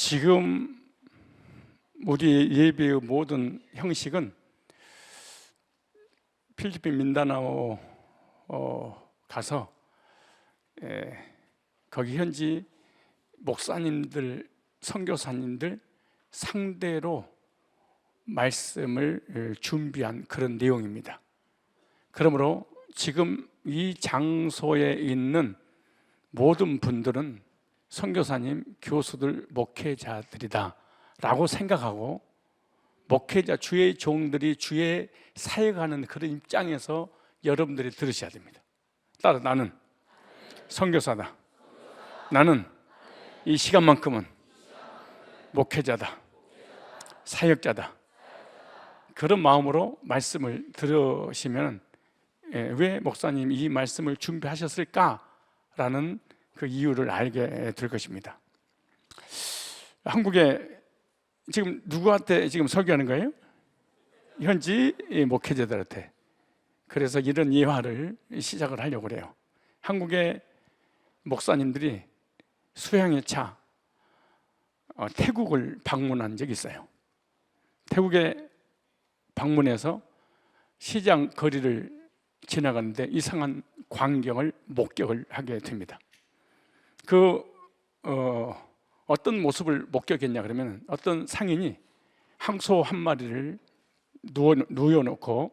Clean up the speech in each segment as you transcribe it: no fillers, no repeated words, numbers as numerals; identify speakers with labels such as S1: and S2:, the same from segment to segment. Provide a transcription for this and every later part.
S1: 지금 우리 예배의 모든 형식은 필리핀 민다나오 가서 거기 현지 목사님들, 선교사님들 상대로 말씀을 준비한 그런 내용입니다. 그러므로 지금 이 장소에 있는 모든 분들은 선교사님, 교수들, 목회자들이다 라고 생각하고, 목회자, 주의 종들이 주의 사역하는 그런 입장에서 여러분들이 들으셔야 됩니다. 따라 나는 선교사다. 나는 이 시간만큼은 목회자다. 사역자다. 그런 마음으로 말씀을 들으시면 왜 목사님 이 말씀을 준비하셨을까라는 그 이유를 알게 될 것입니다. 한국에 지금 누구한테 지금 설교하는 거예요? 현지 목회자들한테. 그래서 이런 예화를 시작을 하려고 그래요. 한국의 목사님들이 수양의 차 태국을 방문한 적이 있어요. 태국에 방문해서 시장 거리를 지나가는데 이상한 광경을 목격을 하게 됩니다. 어떤 모습을 목격했냐 그러면, 어떤 상인이 항소 한 마리를 누워놓고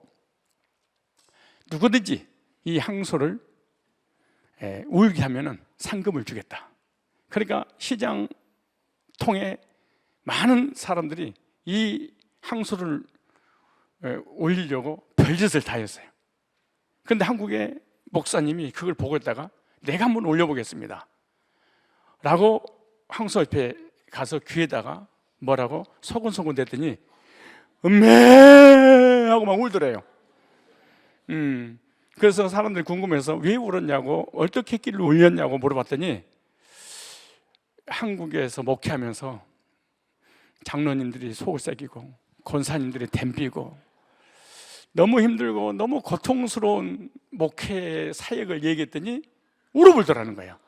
S1: 누구든지 이 항소를 울게 하면은 상금을 주겠다. 그러니까 시장 통에 많은 사람들이 이 항소를 올리려고 별짓을 다 했어요. 그런데 한국의 목사님이 그걸 보고 있다가 내가 한번 올려보겠습니다 라고 항소 옆에 가서 귀에다가 뭐라고 소곤소곤 대더니 음메 하고 막 울더래요. 그래서 사람들이 궁금해서 왜 울었냐고, 어떻게 했길래 울렸냐고 물어봤더니, 한국에서 목회하면서 장로님들이 속을 새기고 권사님들이 댐비고 너무 힘들고 너무 고통스러운 목회 사역을 얘기했더니 울어불더라는 거예요.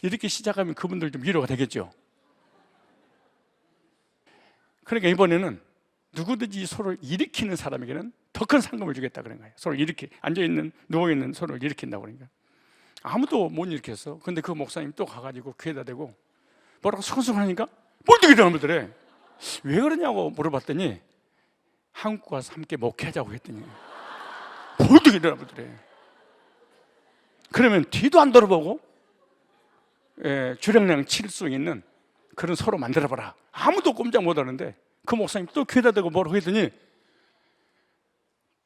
S1: 이렇게 시작하면 그분들 좀 위로가 되겠죠. 그러니까 이번에는 누구든지 소를 일으키는 사람에게는 더 큰 상금을 주겠다 그런 거예요. 소를 앉아있는, 누워있는 소를 일으킨다고 그러니까. 아무도 못 일으켰어. 근데 그 목사님 또 가가지고 귀에다 대고 뭐라고 수근수근 하니까 벌떡 일어나더래. 왜 그러냐고 물어봤더니 한국 가서 함께 목회하자고 했더니 벌떡 일어나더래. 그러면 뒤도 안 돌아보고 주량량 칠 수 있는 그런 소로 만들어봐라. 아무도 꼼짝 못하는데 그 목사님 또 귀에다 대고 뭐라고 했더니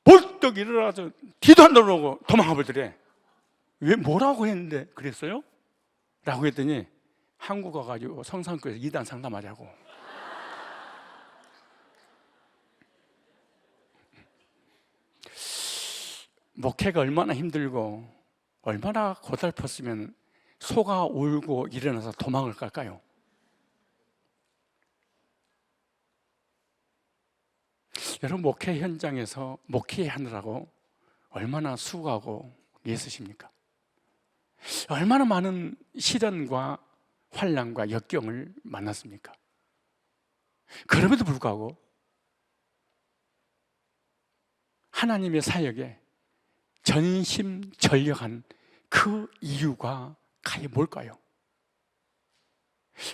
S1: 벌떡 일어나서 뒤도 안 돌아보고 도망가 버리더래. 왜 뭐라고 했는데 그랬어요? 라고 했더니 한국 가가지고 성산교에서 이단 상담하자고. 목회가 얼마나 힘들고 얼마나 고달팠으면 소가 울고 일어나서 도망을 갈까요? 여러분, 목회 현장에서 목회하느라고 얼마나 수고하고 애쓰십니까? 얼마나 많은 시련과 환난과 역경을 만났습니까? 그럼에도 불구하고 하나님의 사역에 전심전력한 그 이유가 과연 뭘까요?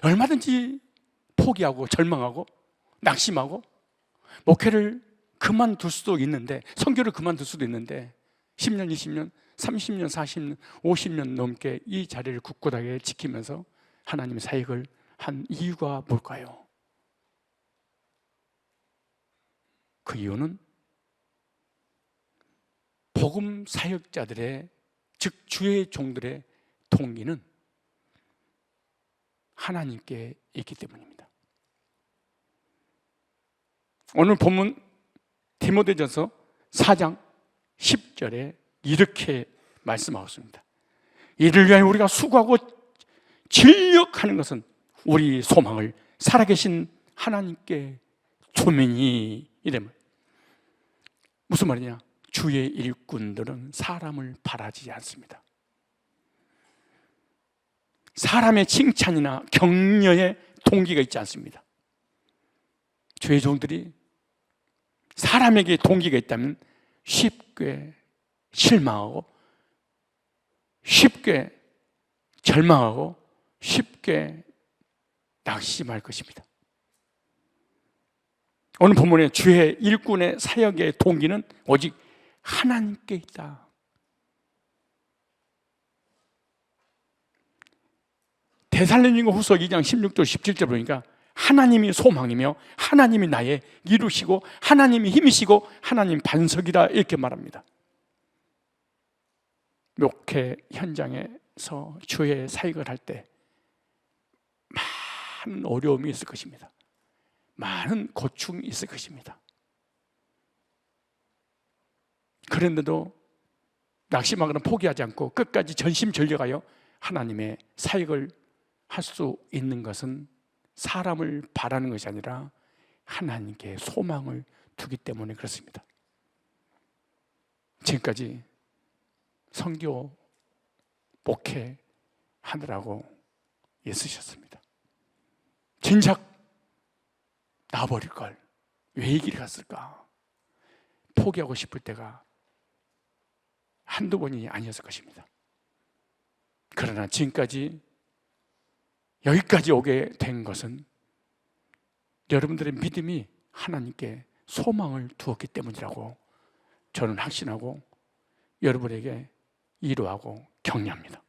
S1: 얼마든지 포기하고 절망하고 낙심하고 목회를 그만둘 수도 있는데, 선교를 그만둘 수도 있는데 10년, 20년, 30년, 40년, 50년 넘게 이 자리를 굳건하게 지키면서 하나님의 사역을 한 이유가 뭘까요? 그 이유는 복음 사역자들의, 즉 주의 종들의 동기는 하나님께 있기 때문입니다. 오늘 본문 디모데전서 4장 10절에 이렇게 말씀하고 있습니다. 이를 위하여 우리가 수고하고 진력하는 것은 우리 소망을 살아계신 하나님께 주매니. 이래면 무슨 말이냐? 주의 일꾼들은 사람을 바라지 않습니다. 사람의 칭찬이나 격려의 동기가 있지 않습니다. 주의 종들이 사람에게 동기가 있다면 쉽게 실망하고 쉽게 절망하고 쉽게 낙심할 것입니다. 오늘 본문에 주의 일꾼의 사역의 동기는 오직 하나님께 있다. 데살로니가 후서 2장 16절 17절 보니까 하나님이 소망이며 하나님이 나의 이루시고 하나님이 힘이시고 하나님 반석이다 이렇게 말합니다. 목회 현장에서 주의 사역을 할 때 많은 어려움이 있을 것입니다. 많은 고충이 있을 것입니다. 그런데도 낙심하거나 포기하지 않고 끝까지 전심전력하여 하나님의 사역을 할 수 있는 것은 사람을 바라는 것이 아니라 하나님께 소망을 두기 때문에 그렇습니다. 지금까지 선교 목회 하느라고 애쓰셨습니다. 진작 나버릴 걸 왜 이 길을 갔을까? 포기하고 싶을 때가 한두 번이 아니었을 것입니다. 그러나 지금까지 여기까지 오게 된 것은 여러분들의 믿음이 하나님께 소망을 두었기 때문이라고 저는 확신하고 여러분에게 위로하고 격려합니다.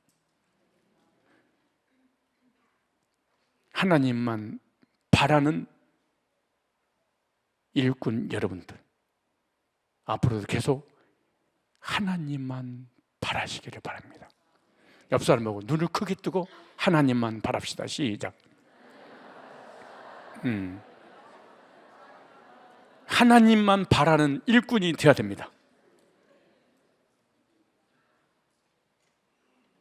S1: 하나님만 바라는 일꾼 여러분들, 앞으로도 계속 하나님만 바라시기를 바랍니다. 옆 사람 보고 눈을 크게 뜨고 하나님만 바랍시다. 시작. 하나님만 바라는 일꾼이 되어야 됩니다.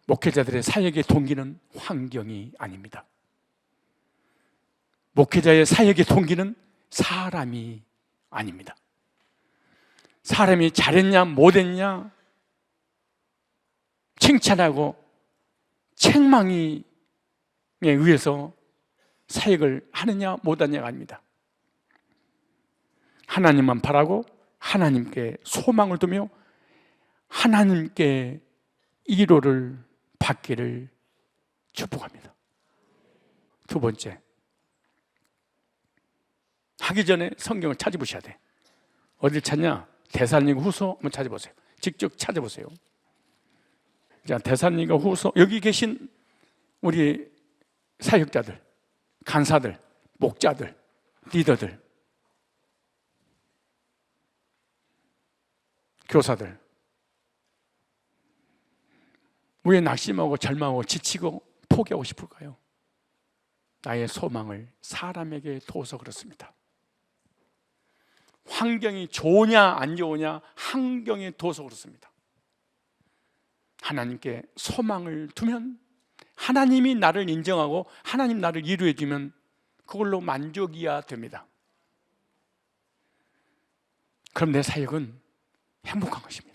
S1: 목회자들의 사역의 동기는 환경이 아닙니다. 목회자의 사역의 동기는 사람이 아닙니다. 사람이 잘했냐 못했냐 칭찬하고 책망에 의해서 사역을 하느냐 못하느냐가 아닙니다. 하나님만 바라고 하나님께 소망을 두며 하나님께 위로를 받기를 축복합니다. 두 번째, 하기 전에 성경을 찾아보셔야 돼. 어딜 찾냐? 데살로니가 후서 한번 찾아보세요. 직접 찾아보세요. 자, 데살로니가 후서, 여기 계신 우리 사역자들, 간사들, 목자들, 리더들, 교사들, 왜 낙심하고 절망하고 지치고 포기하고 싶을까요? 나의 소망을 사람에게 둬서 그렇습니다. 환경이 좋으냐 안 좋으냐 환경에 둬서 그렇습니다. 하나님께 소망을 두면 하나님이 나를 인정하고 하나님 나를 이루어 주면 그걸로 만족이야 됩니다. 그럼 내 사역은 행복한 것입니다.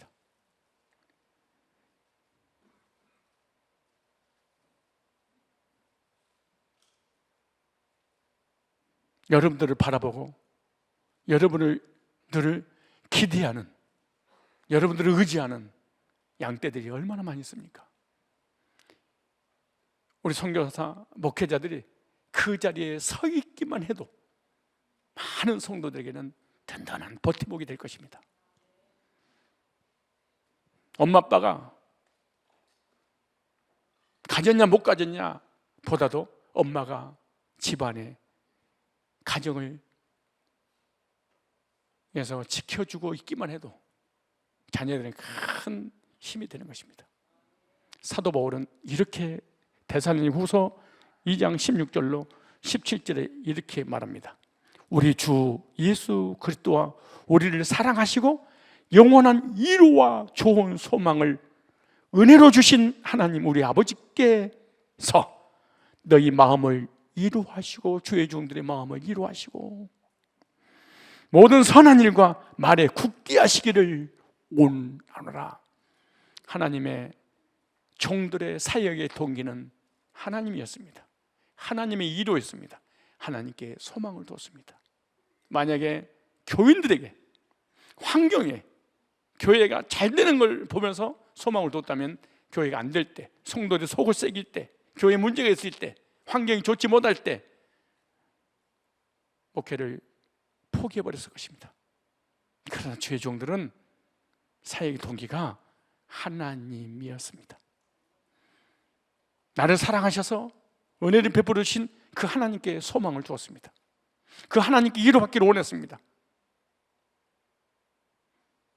S1: 여러분들을 바라보고 여러분들을 기대하는, 여러분들을 의지하는 양떼들이 얼마나 많이 있습니까? 우리 선교사 목회자들이 그 자리에 서 있기만 해도 많은 성도들에게는 든든한 버팀목이 될 것입니다. 엄마 아빠가 가졌냐 못 가졌냐 보다도 엄마가 집안에 가정을 위해서 지켜주고 있기만 해도 자녀들은 큰 힘이 되는 것입니다. 사도 바울은 이렇게 데살로니가 후서 2장 16절로 17절에 이렇게 말합니다. 우리 주 예수 그리스도와 우리를 사랑하시고 영원한 위로와 좋은 소망을 은혜로 주신 하나님 우리 아버지께서 너희 마음을 위로하시고 주의 종들의 마음을 위로하시고 모든 선한 일과 말에 굳게 하시기를 원하노라. 하나님의 종들의 사역의 동기는 하나님이었습니다. 하나님의 이로였습니다. 하나님께 소망을 뒀습니다. 만약에 교인들에게, 환경에 교회가 잘 되는 걸 보면서 소망을 뒀다면 교회가 안 될 때, 성도들이 속을 새길 때, 교회에 문제가 있을 때, 환경이 좋지 못할 때 목회를 포기해버렸을 것입니다. 그러나 주의 종들은 사역의 동기가 하나님이었습니다. 나를 사랑하셔서 은혜를 베풀어 주신 그 하나님께 소망을 두었습니다. 그 하나님께 위로받기를 원했습니다.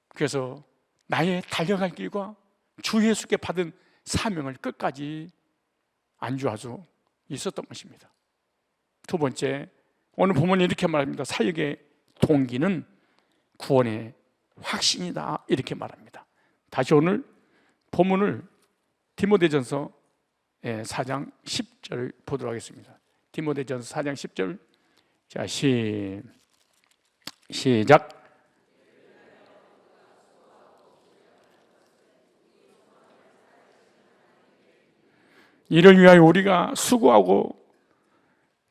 S1: 그래서 나의 달려갈 길과 주 예수께 받은 사명을 끝까지 안주할 수 있었던 것입니다. 두 번째, 오늘 본문이 이렇게 말합니다. 사역의 동기는 구원의 확신이다, 이렇게 말합니다. 다시 오늘 본문을 디모데전서 4장 10절 보도록 하겠습니다. 디모데전서 4장 10절. 자, 시작. 이를 위하여 우리가 수고하고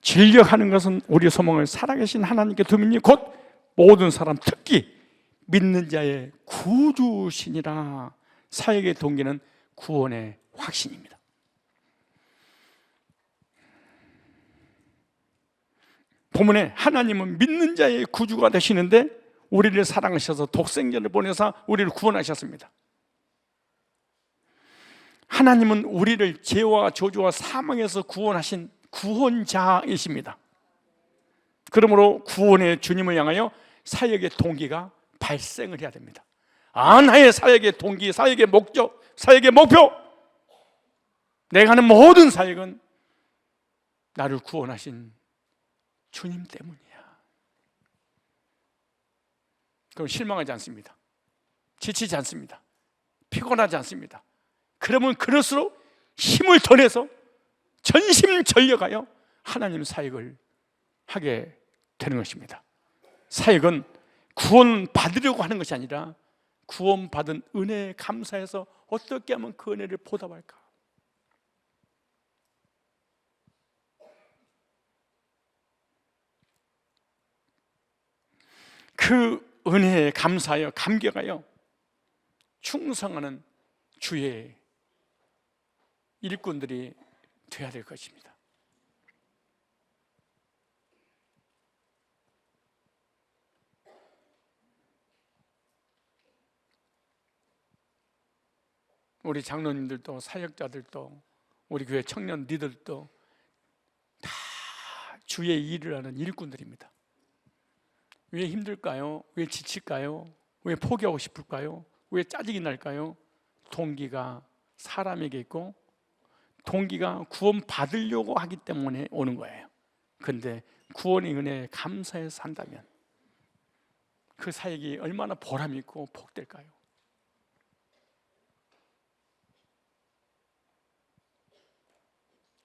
S1: 진력하는 것은 우리의 소망을 살아계신 하나님께 두미니 곧 모든 사람, 특히 믿는 자의 구주시니라. 사역의 동기는 구원의 확신입니다. 본문에 하나님은 믿는 자의 구주가 되시는데 우리를 사랑하셔서 독생자를 보내사 우리를 구원하셨습니다. 하나님은 우리를 죄와 저주와 사망에서 구원하신 구원자이십니다. 그러므로 구원의 주님을 향하여 사역의 동기가 발생을 해야 됩니다. 나의 사역의 동기, 사역의 목적, 사역의 목표, 내가 하는 모든 사역은 나를 구원하신 주님 때문이야. 그럼 실망하지 않습니다. 지치지 않습니다. 피곤하지 않습니다. 그러면 그럴수록 힘을 더 내서 전심전력하여 하나님 사역을 하게 되는 것입니다. 사역은 구원 받으려고 하는 것이 아니라 구원받은 은혜에 감사해서 어떻게 하면 그 은혜를 보답할까? 그 은혜에 감사하여 감격하여 충성하는 주의 일꾼들이 되어야 될 것입니다. 우리 장로님들도 사역자들도 우리 교회 청년 리더들도 다 주의 일을 하는 일꾼들입니다. 왜 힘들까요? 왜 지칠까요? 왜 포기하고 싶을까요? 왜 짜증이 날까요? 동기가 사람에게 있고 동기가 구원 받으려고 하기 때문에 오는 거예요. 그런데 구원의 은혜에 감사해서 산다면 그 사역이 얼마나 보람 있고 복될까요?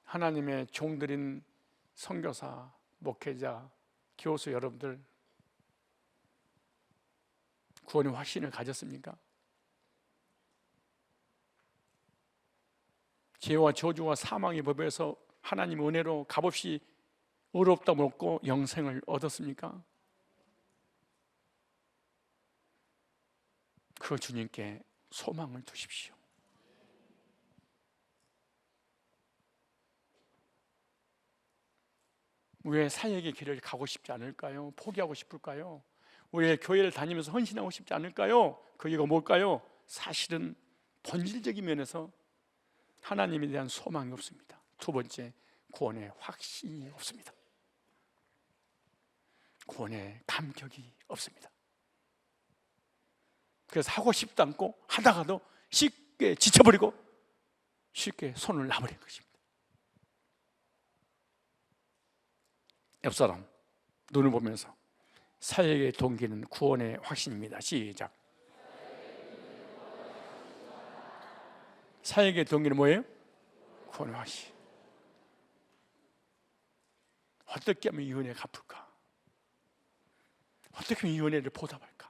S1: 하나님의 종들인 선교사, 목회자, 교수 여러분들 구원의 확신을 가졌습니까? 죄와 저주와 사망의 법에서 하나님 은혜로 값없이 의롭다 먹고 영생을 얻었습니까? 그 주님께 소망을 두십시오. 왜 사역의 길을 가고 싶지 않을까요? 포기하고 싶을까요? 왜 교회를 다니면서 헌신하고 싶지 않을까요? 그 이유가 뭘까요? 사실은 본질적인 면에서 하나님에 대한 소망이 없습니다. 두 번째, 구원의 확신이 없습니다. 구원의 감격이 없습니다. 그래서 하고 싶지 않고 하다가도 쉽게 지쳐버리고 쉽게 손을 놔버린 것입니다. 옆사람 눈을 보면서 사역의 동기는 구원의 확신입니다. 시작. 사역의 동기는 뭐예요? 구원의 확신. 어떻게 하면 이 은혜가 갚을까? 어떻게 하면 이 은혜를 보답할까?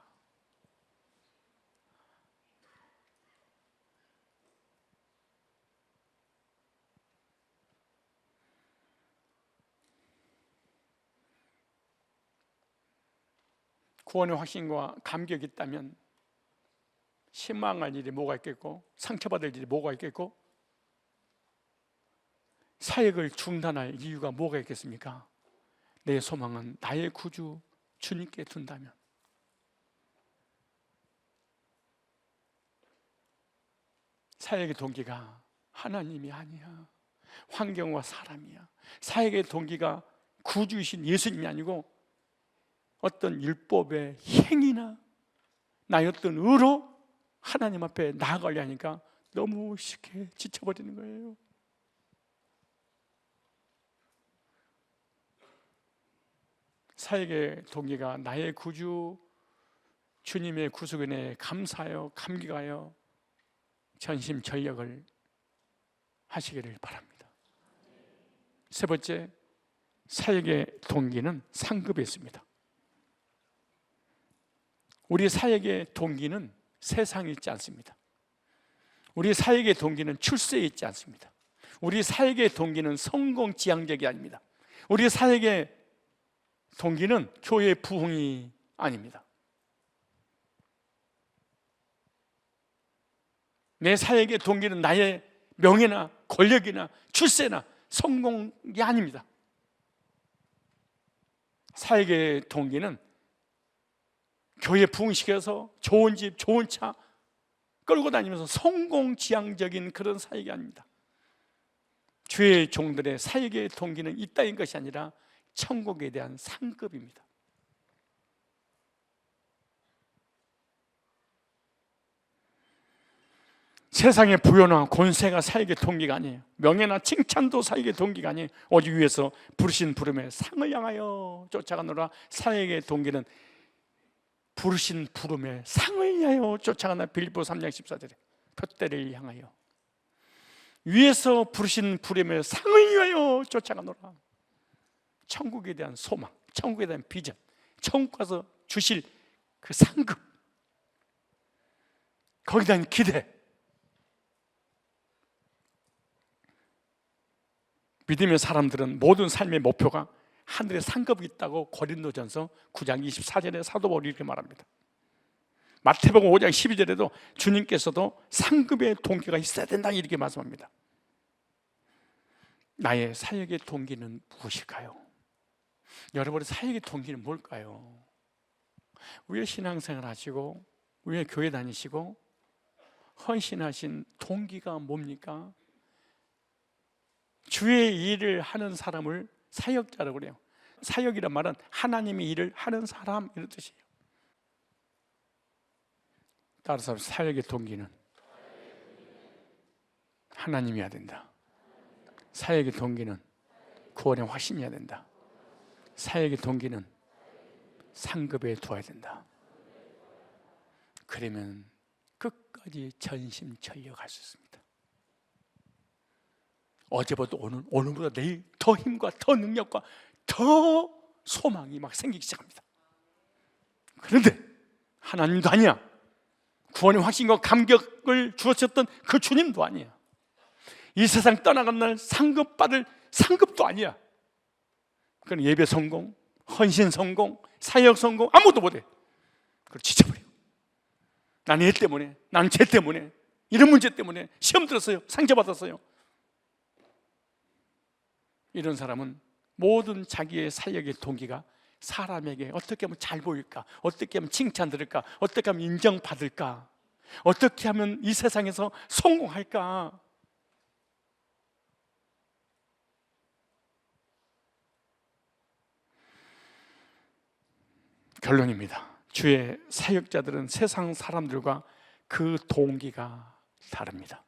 S1: 구원의 확신과 감격이 있다면 실망할 일이 뭐가 있겠고, 상처받을 일이 뭐가 있겠고, 사역을 중단할 이유가 뭐가 있겠습니까? 내 소망은 나의 구주 주님께 둔다면. 사역의 동기가 하나님이 아니야, 환경과 사람이야. 사역의 동기가 구주이신 예수님이 아니고 어떤 율법의 행위나 나의 어떤 의로 하나님 앞에 나아가려 하니까 너무 쉽게 지쳐버리는 거예요. 사역의 동기가 나의 구주 주님의 구속은혜에 감사하여 감격하여 전심전력을 하시기를 바랍니다. 세 번째, 사역의 동기는 상급에 있습니다. 우리 사역의 동기는 세상에 있지 않습니다. 우리 사역의 동기는 출세에 있지 않습니다. 우리 사역의 동기는 성공지향적이 아닙니다. 우리 사역의 동기는 교회 부흥이 아닙니다. 내 사역의 동기는 나의 명예나 권력이나 출세나 성공이 아닙니다. 사역의 동기는 교회 부흥시켜서 좋은 집, 좋은 차 끌고 다니면서 성공지향적인 그런 사역이 아닙니다. 주의 종들의 사역의 동기는 이 땅인 것이 아니라 천국에 대한 상급입니다. 세상의 부여나 권세가 사역의 동기가 아니에요. 명예나 칭찬도 사역의 동기가 아니에요. 오직 위에서 부르신 부름에 상을 향하여 쫓아가노라. 사역의 동기는 부르신 부름에 상을 향하여 쫓아가나. 빌립보서 3장 14절에 표대를 향하여 위에서 부르신 부름에 상을 위하여 쫓아가노라. 천국에 대한 소망, 천국에 대한 비전, 천국 가서 주실 그 상급, 거기에 대한 기대. 믿음의 사람들은 모든 삶의 목표가 하늘에 상급이 있다고 고린도전서 9장 24절에 사도 바울이 이렇게 말합니다. 마태복음 5장 12절에도 주님께서도 상급의 동기가 있어야 된다 이렇게 말씀합니다. 나의 사역의 동기는 무엇일까요? 여러분의 사역의 동기는 뭘까요? 왜 신앙생활 하시고 왜 교회 다니시고 헌신하신 동기가 뭡니까? 주의 일을 하는 사람을 사역자라고 그래요. 사역이란 말은 하나님의 일을 하는 사람 이런 뜻이에요. 따라서 사역의 동기는 하나님이어야 된다. 사역의 동기는 구원의 확신이어야 된다. 사역의 동기는 상급에 두어야 된다. 그러면 끝까지 전심전력할 수 있습니다. 어제보다 오늘보다 내일 더 힘과 더 능력과 더 소망이 막 생기기 시작합니다. 그런데 하나님도 아니야. 구원의 확신과 감격을 주었었던 그 주님도 아니야. 이 세상 떠나간 날 상급받을 상급도 아니야. 그건 예배 성공, 헌신 성공, 사역 성공 아무것도 못해. 그걸 지쳐버려. 나는 일 때문에, 나는 죄 때문에, 이런 문제 때문에 시험 들었어요, 상처받았어요. 이런 사람은 모든 자기의 사역의 동기가 사람에게 어떻게 하면 잘 보일까, 어떻게 하면 칭찬 들을까, 어떻게 하면 인정받을까, 어떻게 하면 이 세상에서 성공할까. 결론입니다. 주의 사역자들은 세상 사람들과 그 동기가 다릅니다.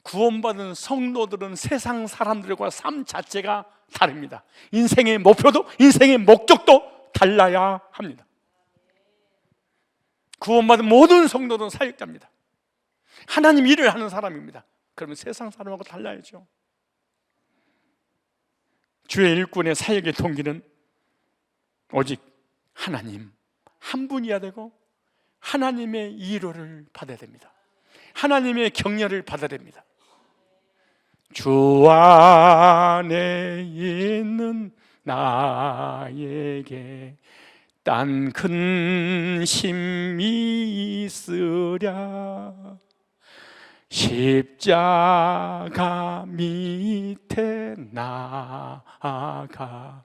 S1: 구원받은 성도들은 세상 사람들과 삶 자체가 다릅니다. 인생의 목표도 인생의 목적도 달라야 합니다. 구원받은 모든 성도들은 사역자입니다. 하나님 일을 하는 사람입니다. 그러면 세상 사람하고 달라야죠. 주의 일꾼의 사역의 동기는 오직 하나님 한 분이어야 되고 하나님의 위로를 받아야 됩니다. 하나님의 격려를 받아야 됩니다. 주 안에 있는 나에게 딴 근심이 있으랴. 십자가 밑에 나아가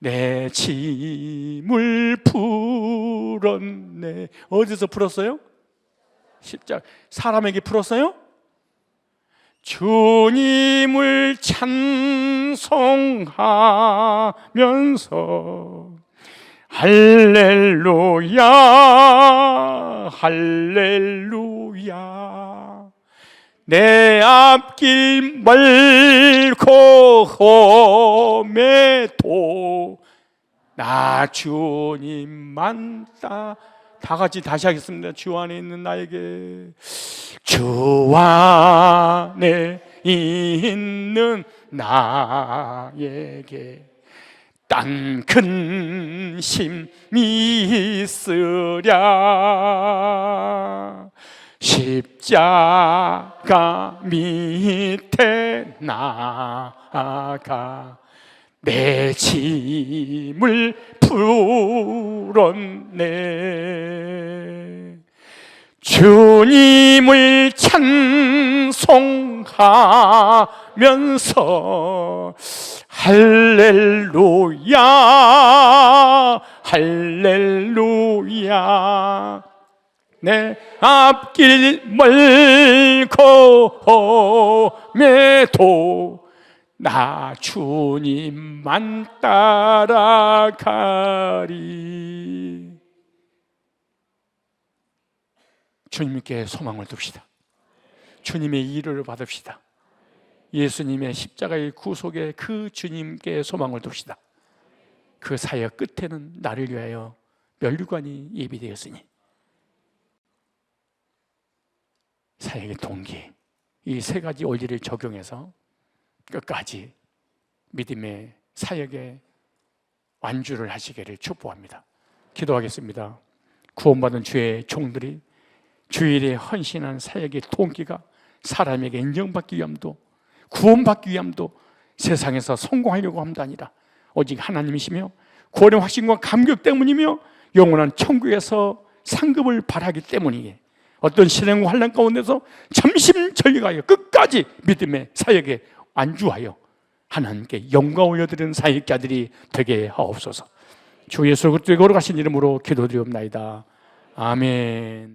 S1: 내 짐을 풀었네. 어디서 풀었어요? 십자가. 사람에게 풀었어요? 주님을 찬송하면서 할렐루야 할렐루야 내 앞길 멀고 험해도 나 주님만 다 같이 다시 하겠습니다. 주 안에 있는 나에게 주 안에 있는 나에게 딴 근심이 있으랴. 십자가 밑에 나아가 내 짐을 풀었네. 주님을 찬송하면서 할렐루야 할렐루야 내 앞길 멀고 험해도 나 주님만 따라가리. 주님께 소망을 둡시다. 주님의 위로를 받읍시다. 예수님의 십자가의 구속에 그 주님께 소망을 둡시다. 그 사역 끝에는 나를 위하여 면류관이 예비되었으니 사역의 동기, 이 세 가지 원리를 적용해서 끝까지 믿음의 사역에 완주를 하시기를 축복합니다. 기도하겠습니다. 구원받은 주의 종들이 주일에 헌신한 사역의 동기가 사람에게 인정받기 위함도 구원받기 위함도 세상에서 성공하려고 함도 아니라 오직 하나님이시며 구원의 확신과 감격 때문이며 영원한 천국에서 상급을 바라기 때문이기에 어떤 시련과 환난 가운데서 전심전력하여 끝까지 믿음의 사역에 안주하여 하나님께 영광 올려드리는 사역자들이 되게 하옵소서. 주 예수 그리스도의 거룩하신 이름으로 기도드리옵나이다. 아멘.